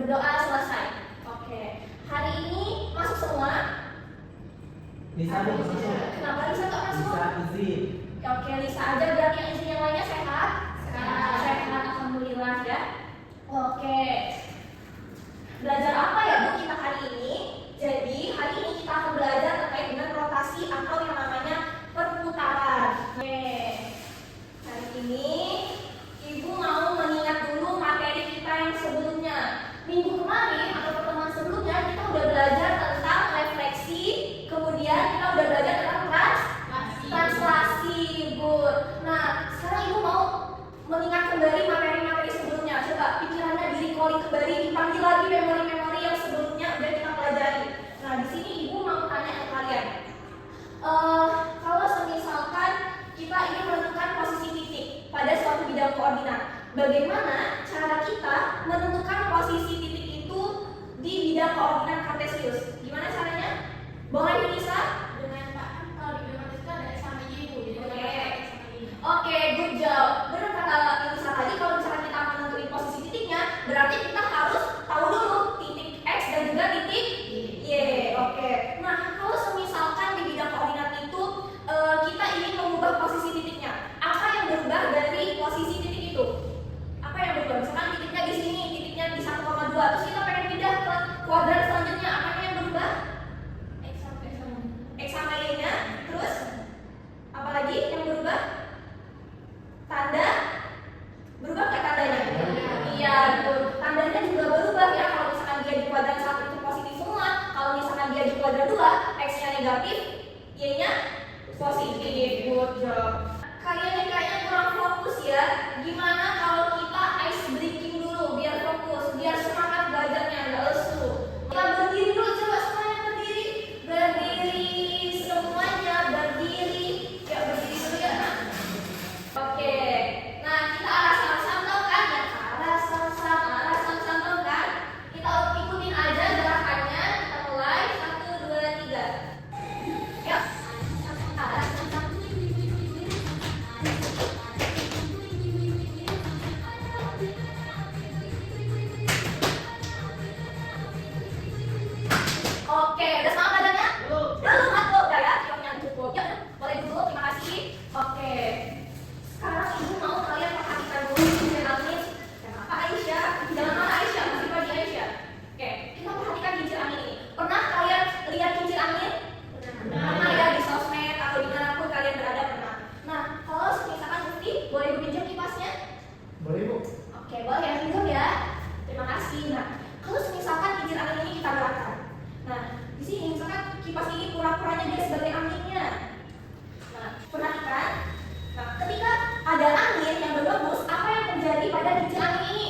Berdoa selesai. Oke. Hari ini masuk semua? Lisa belum masuk. Kenapa Lisa nggak masuk? Lisa izin. Oke, Lisa aja, berarti yang izin yang lainnya sehat? Sehat, alhamdulillah ya. Oke. Belajar apa ya Bu kita hari ini? Jadi hari ini kita akan belajar terkait dengan rotasi atau yang namanya perputaran. Oke. Hari ini Ibu mau mengingat dulu materi kita yang sebelumnya. Minggu kemarin atau pertemuan sebelumnya kita udah belajar tentang refleksi, kemudian kita udah belajar tentang translasi, Bu. Nah, sekarang Ibu mau mengingat kembali materi-materi sebelumnya. Coba pikirannya di-recalling kembali, dipanggil lagi memori-memori yang sebelumnya udah kita pelajari. Nah, di sini Ibu mau tanya ke kalian. Kalau semisalkan kita ingin menentukan posisi titik pada suatu bidang koordinat, bagaimana cara kita menentukan posisi titik itu di bidang koordinat kartesius? Gimana caranya? Boleh Lisa? Dengan Pak, kalau di bidang kartesius ada X sama Y Bu. Oke, good job. Benar kata Lisa tadi, kalau misalkan kita menentukan posisi titiknya, berarti kita harus tahu dulu titik X dan juga titik Y. Oke. Nah, kalau semisalkan di bidang koordinat itu kita ingin mengubah posisi titiknya, apa yang berubah dari posisi titik itu? Apa yang berubah? Misalkan titiknya di sini, titiknya di 1,2, terus kita pengen pindah ke kuadran selanjutnya, apa yang berubah? X sama Y-nya. Terus apa lagi yang berubah? Tanda berubah nggak tandanya? Iya, betul. Tandanya juga berubah ya. Kalau misalkan dia di kuadran 1 itu positif semua, kalau misalkan dia di kuadran 2, X-nya negatif, Y-nya positif. Good job. Kalian yang kayaknya kurang fokus ya. Gimana kalau kita ice breaking dulu biar fokus, biar semangat belajarnya, nggak lesu. Kita berdiri dulu, coba semuanya berdiri. Berdiri semuanya, berdiri. Ya berdiri dulu ya. Oke. Nah, kita arah sama-sama kan? Ya, arah sama-sama kan? Kita ikutin aja gerakannya. Kita mulai 1, 2, 3. Yuk. Arah sama-sama. Oke, udah sama badannya? Belum, aku udah ya, yang cukup. Ya, boleh dulu, terima kasih. Oke. Sekarang Ibu mau kalian perhatikan dulu kincir angin. Kenapa Aisyah? Jangan marah Aisyah, masih pagi Aisyah. Oke, kita perhatikan kincir angin ini. Pernah kalian lihat kincir angin? Pernah ya, di sosmed atau dimanapun kalian berada pernah. Nah, kalau misalkan Mufti, boleh pinjam kipasnya? Boleh Bu. Oke, boleh ya, pinjam ya. Terima kasih. Nah, kalau misalkan kincir angin ini kita gerakan. Nah, di sini misalkan kipas ini pura-puranya dia sebagai anginnya. Nah, perhatikan. Nah, ketika ada angin yang berhembus, apa yang terjadi pada kincir angin ini?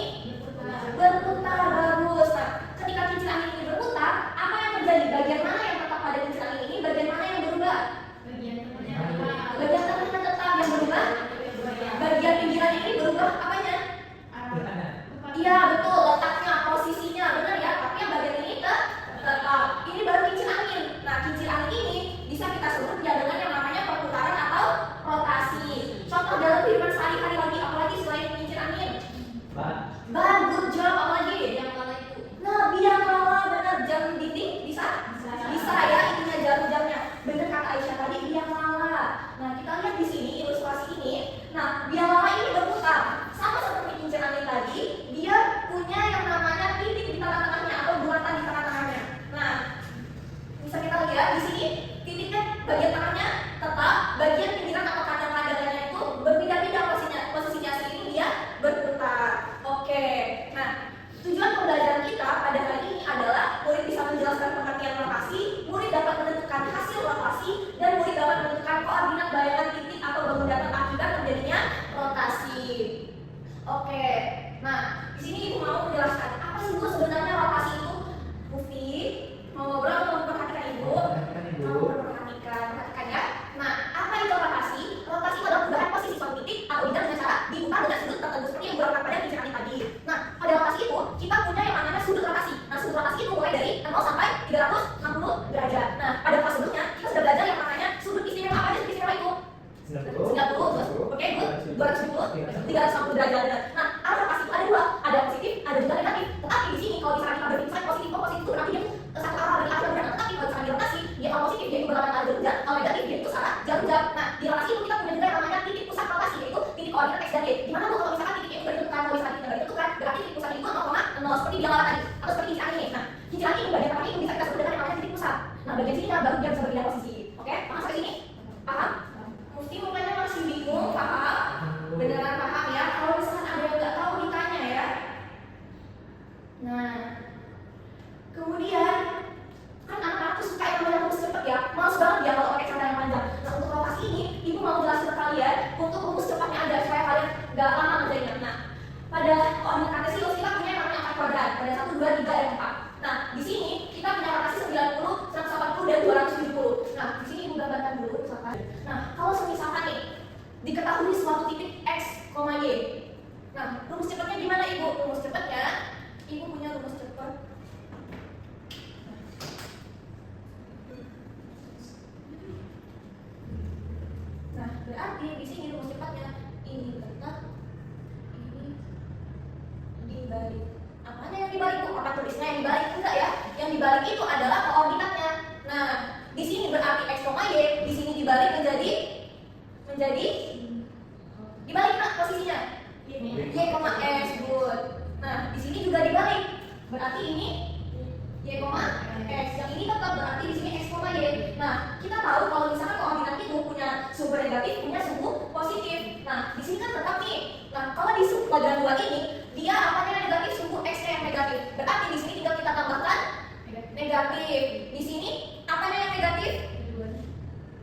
Berputar, bagus. Nah, ketika kincir angin ini berputar, apa yang terjadi? Bagian mana yang tetap pada kincir angin ini? Bagian mana yang berubah? Bagian tengahnya tetap yang berubah. Bagian pinggiran ini berubah apanya? Iya betul, letaknya, posisinya, benar ya. Tapi yang bagian ini tetap. Ini baru kincir angin. Nah, kincir angin ini bisa kita dibalik menjadi dibalik nak posisinya y, x, good. Nah, di sini juga dibalik. Berarti ini y, x. Yang ini tetap berarti di sini x, y. Nah, kita tahu kalau misalkan koordinat itu punya sumber negatif, punya sumbu positif. Nah, di sini kan tetap nih. Nah, kalau di kuadran 2 ini, dia apanya yang negatif, sumbu x yang negatif. Berarti di sini tinggal kita tambahkan negatif. Di sini apanya yang negatif?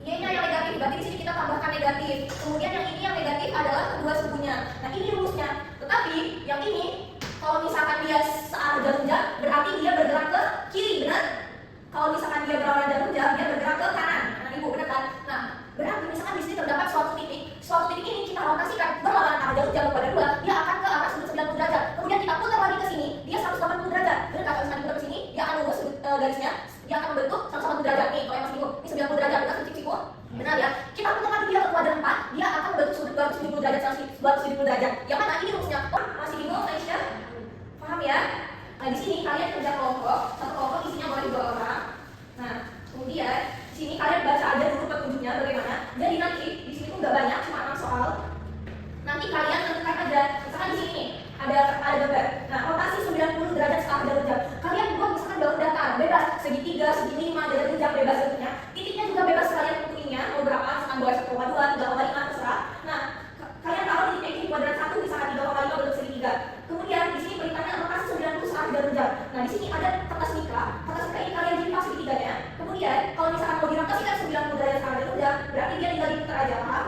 Y-nya yang negatif. Berarti di sini kita tambahkan negatif. Kemudian yang ini yang negatif adalah kedua sumbunya. Nah, ini rumusnya. Tetapi yang ini kalau misalkan dia searah jarum jam, berarti dia bergerak ke kiri, benar? Kalau misalkan dia berarah jarum jam, dia bergerak ke kanan. Nah, ibu benar kan? Nah, berarti misalkan di sini terdapat suatu titik. Suatu titik ini kita rotasikan berlawanan arah jarum jam kepada 2, dia akan ke arah sudut 90 derajat. Kemudian kita putar lagi ke sini, dia 180 derajat. Benar kan? Kalau misalkan kita ke sini, dia akan lurus garisnya, dia akan membentuk 180 derajat. Nih, kalau yang masih bingung, ini 90 derajat, benar cici-ciku? Benar ya? Kita putar lagi dia ke kuadran 4, dia akan membentuk sudut 270 derajat Celcius, 270 derajat. Yang mana ini rumusnya? Oh, masih bingung, Aisyah? Paham ya? Nah, di sini kalian kerja kelompok, satu kelompok isinya boleh 2 orang. Nah, kemudian di sini kalian baca aja dulu petunjuknya bagaimana. Jadi nanti di sini tuh nggak banyak, cuma 6 soal. Nanti kalian tentukan aja, misalkan di sini ada gambar. Nah, rotasi 90 derajat searah jarum jam. Kalian buat misalkan daun datar, bebas segitiga, segi 5, derajat jam bebas tentunya. Titiknya juga bebas kalian tentuinnya mau berapa, misalkan 2,1,2, 3,5 terserah. Nah, kalian taruh di titik kuadran 1 misalkan 3,5 bentuk segitiga. Kemudian di sini perintahnya rotasi 90 searah jarum jam. Nah, di sini ada kertas mika. Kertas mika ini kalian jilid segitiganya. Kemudian kalau misalkan mau dirotasikan 90 derajat searah jarum jam, berarti dia tinggal diputar aja, paham?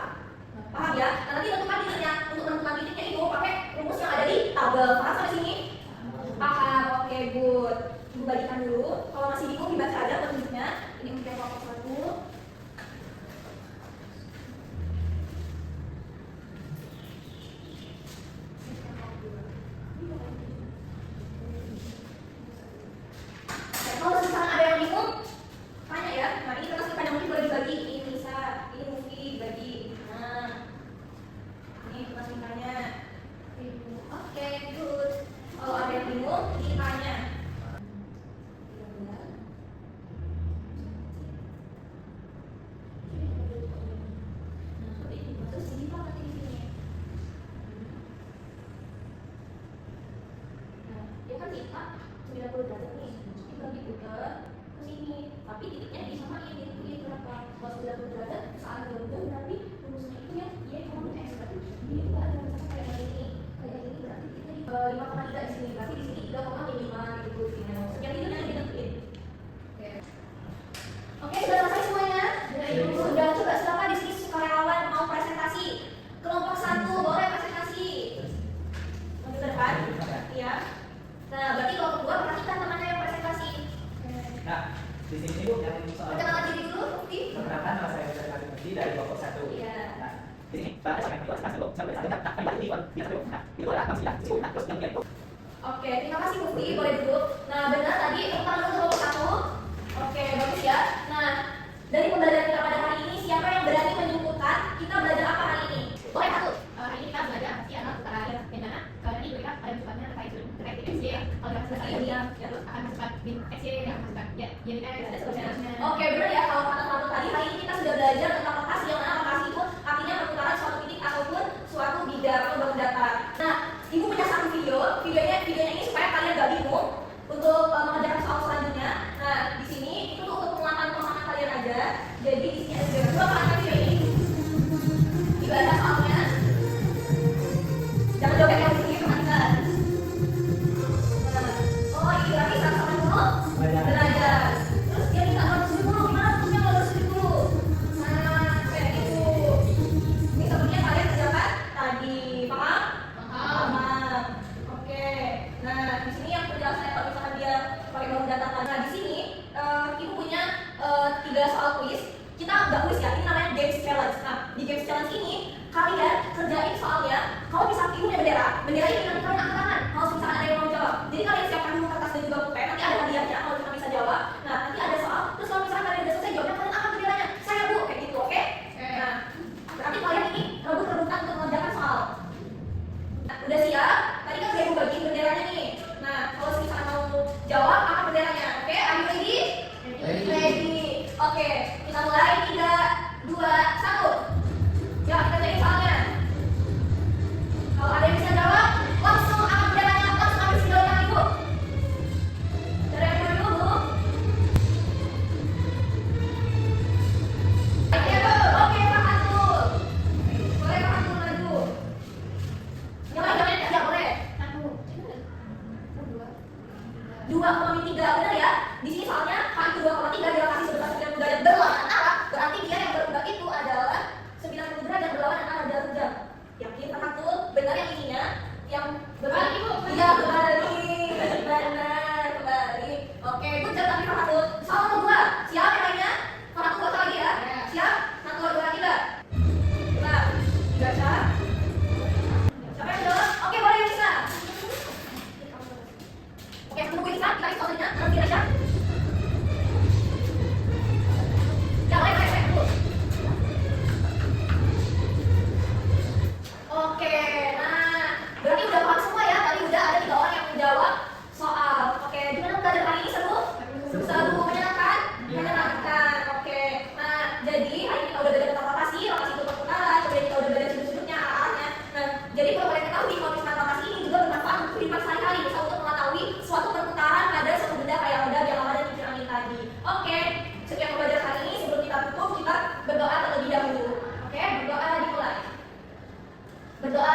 Paham ya? Nah, nanti tentukan titiknya. Untuk menentukan titiknya itu pakai rumus yang ada di tabel. Paham sampai sini? Paham. Oke, good. Ibu bagikan dulu. Kalau masih bingung dibaca aja petunjuknya. Ini mungkin kelompok 1. Kalau misalkan ada yang bingung, tanya ya. Nah, ini kertas mika mungkin boleh dibagi. Ini bisa, ini mungkin dibagi. Nah, ini kertas mikanya. Oke, good. Kalau ada yang bingung, ditanya. Nah, seperti itu. Terus ini Pak, nanti di sini. Nah, dia kan mika 90 derajat nih. Kita diputar ke sini. Tapi titiknya disamain, titik berapa? Kalau 90 derajat, saat jarum berarti rumusnya itu ya, y, x. Berarti dia juga ada misalkan kayak ini. Kayak ini berarti kita di 5,3 di sini. Berarti di sini 3,5 gitu di sini. Sekian itu yang ditentuin. Oke, sudah selesai semuanya? Sudah. Coba siapa di sini sukarelawan mau presentasi? Kelompok 1 boleh presentasi. Maju ke depan. Iya. Nah, berarti kelompok 2 perhatikan temannya yang presentasi. Nah, di sini Bu yang soal Perkenalan diri dulu, Bukti. perkenalkan nama saya Ferdinand Bukti dari kelompok 1. Iya. Nah, di sini pada saat itu sampai saat itu itu adalah masalah terus yang itu. Oke, terima kasih Bukti, boleh duduk. Nah, benar tadi perkenalan dulu kelompok 1. Oke, bagus ya. Nah, dari pembelajaran kita pada hari ini, siapa yang berani menyimpulkan kita belajar apa hari ini? Boleh satu. Hari ini kita belajar pasti anak utara yang mana kalau ini mereka pada masukkannya terkait XY ya. Kalau kita selesai dia terus akan masukkan bin XY yang masukkan ya jadi kan ada seterusnya. Oke, benar ya. Kalau kata-kata tadi, hari ini kita sudah belajar tentang lokasi, yang mana lokasi itu artinya perputaran suatu titik ataupun suatu bidang atau bangun datar. Nah, Ibu punya satu videonya ini supaya kalian gak bingung untuk mengerjakan soal selanjutnya. Nah, di sini itu tuh untuk penguatan kalian aja. Jadi di sini ada video. Coba kalian video ini. Ibu ada soalnya. Jangan joget yang di sini, perhatikan. Oh, ini berarti 180 derajat. Terus dia minta 270, gimana rumusnya kalau 270? Nah, kayak gitu. Ini sepertinya kalian kerjakan tadi, paham? Paham. Oke. Nah, di sini yang penjelasannya kalau misalkan dia pakai bangun datar. Nah, di sini Ibu punya 3 soal kuis. Kita nggak kuis ya, ini namanya games challenge. Nah, di games challenge ini kalian kerjain soalnya. Kalau misalkan Ibu punya bendera ini nanti kalian angkat tangan. Kalau misalkan ada yang mau jawab, jadi kalian siapkan dulu kertas dan juga pulpen. Nanti ada hadiahnya kalau misalkan bisa jawab. Nah, nanti ada soal. Terus kalau misalkan kalian udah selesai jawabnya, kalian angkat benderanya. Saya Bu, kayak gitu, oke? Nah, berarti kalian ini rebut-rebutan untuk mengerjakan soal. Nah, udah siap? Tadi kan saya bagi benderanya nih. Nah, kalau misalkan mau jawab, angkat benderanya. Oke, are you ready? Ready. Oke, kita mulai. 3, 2, 2, 1. Ya, kita cari soalnya. Kalau ada yang bisa jawab, langsung angkat tangannya, langsung ambil single tangan ibu. Dari yang mana dulu, Bu? Oke, Bu. Oke, Pak Hatul. Boleh Pak Hatul maju. Yang lain ya boleh. 2,3 benar ya? Di sini soalnya kan 2,3 dia kasih sebesar 90 derajat berlawanan arah, berarti dia yang berubah itu adalah 90 derajat berlawanan arah jarum jam. Yakin Pak Hatul? Benar yang ininya? Yang berbalik Ibu? Iya, berbalik. Benar, berbalik. Oke, itu jangan lagi Pak Hatul. Soal kedua, siap yang lainnya? Pak Hatul baca lagi ya? Siap? 1, 2, 3. Coba, dibaca. Siapa yang jawab? Oke, boleh bisa. Oke, tunggu kita kasih soalnya, nanti aja. Yang lain dulu. Oke, nah berarti udah paham semua ya. Tadi udah ada 3 orang yang menjawab soal. Oke, gimana belajar hari ini seru? Seru, menyenangkan? Menyenangkan. Oke, nah jadi hari ini kita udah belajar tentang lokasi itu perputaran, kemudian kita udah belajar sudut-sudutnya, arahnya. Nah, jadi perlu kalian ketahui kalau misalkan lokasi ini juga bermanfaat untuk kehidupan sehari-hari, bisa untuk mengetahui suatu perputaran pada suatu benda kayak roda, biang dan kincir angin tadi. Oke, sekian pembelajaran hari ini. Sebelum kita tutup, kita berdoa terlebih dahulu. Oke, berdoa dimulai. Berdoa